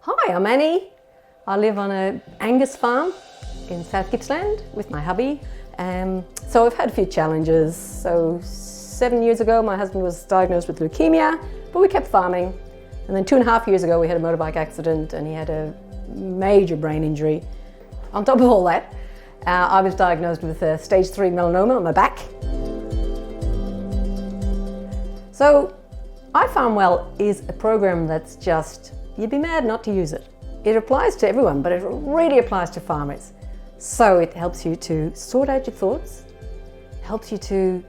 Hi, I'm Annie. I live on a Angus farm in South Gippsland with my hubby. So I've had a few challenges. So 7 years ago, my husband was diagnosed with leukemia, but we kept farming. And then 2.5 years ago, we had a motorbike accident and he had a major brain injury. On top of all that, I was diagnosed with a stage 3 melanoma on my back. So iFarmWell is a program that's just, you'd be mad not to use it. It applies to everyone, but it really applies to farmers. So it helps you to sort out your thoughts, helps you to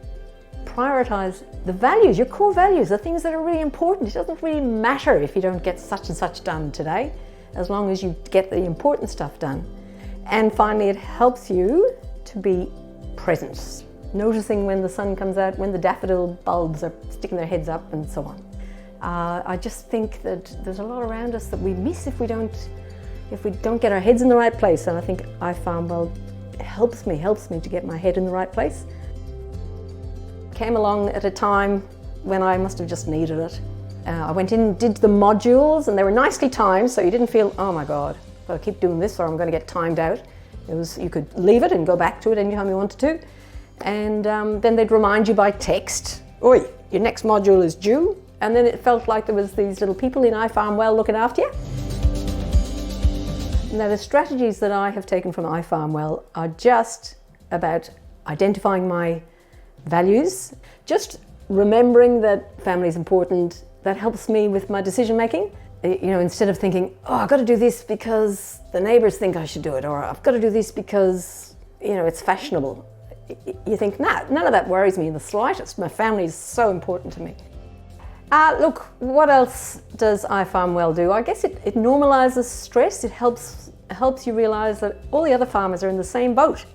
prioritize the values, your core values, the things that are really important. It doesn't really matter if you don't get such and such done today, as long as you get the important stuff done. And finally, it helps you to be present, noticing when the sun comes out, when the daffodil bulbs are sticking their heads up, and so on. I just think that there's a lot around us that we miss if we don't get our heads in the right place. And I think iFarmWell helps me to get my head in the right place. Came along at a time when I must have just needed it. I went in, did the modules, and they were nicely timed, so you didn't feel, oh my God, I've got to keep doing this or I'm going to get timed out. You could leave it and go back to it anytime you wanted to. And then they'd remind you by text, oi, your next module is due. And then it felt like there was these little people in iFarmWell looking after you. Now, the strategies that I have taken from iFarmWell are just about identifying my values, just remembering that family is important. That helps me with my decision making. You know, instead of thinking, oh, I've got to do this because the neighbours think I should do it, or I've got to do this because, you know, it's fashionable. You think, nah, none of that worries me in the slightest. My family is so important to me. Look, what else does iFarmWell do? I guess it normalises stress. It helps you realise that all the other farmers are in the same boat.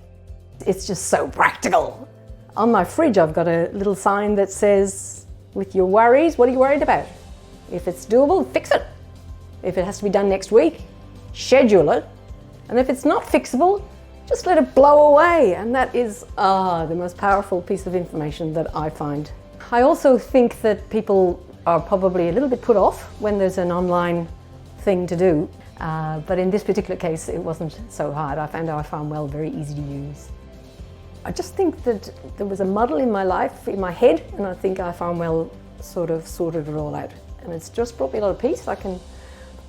It's just so practical. On my fridge, I've got a little sign that says, with your worries, what are you worried about? If it's doable, fix it. If it has to be done next week, schedule it. And if it's not fixable, just let it blow away. And that is the most powerful piece of information that I find. I also think that people are probably a little bit put off when there's an online thing to do. But in this particular case, it wasn't so hard. I found iFarmWell very easy to use. I just think that there was a muddle in my life, in my head, and I think iFarmWell sort of sorted it all out. And it's just brought me a lot of peace. I can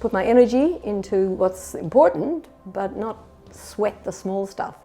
put my energy into what's important, but not sweat the small stuff.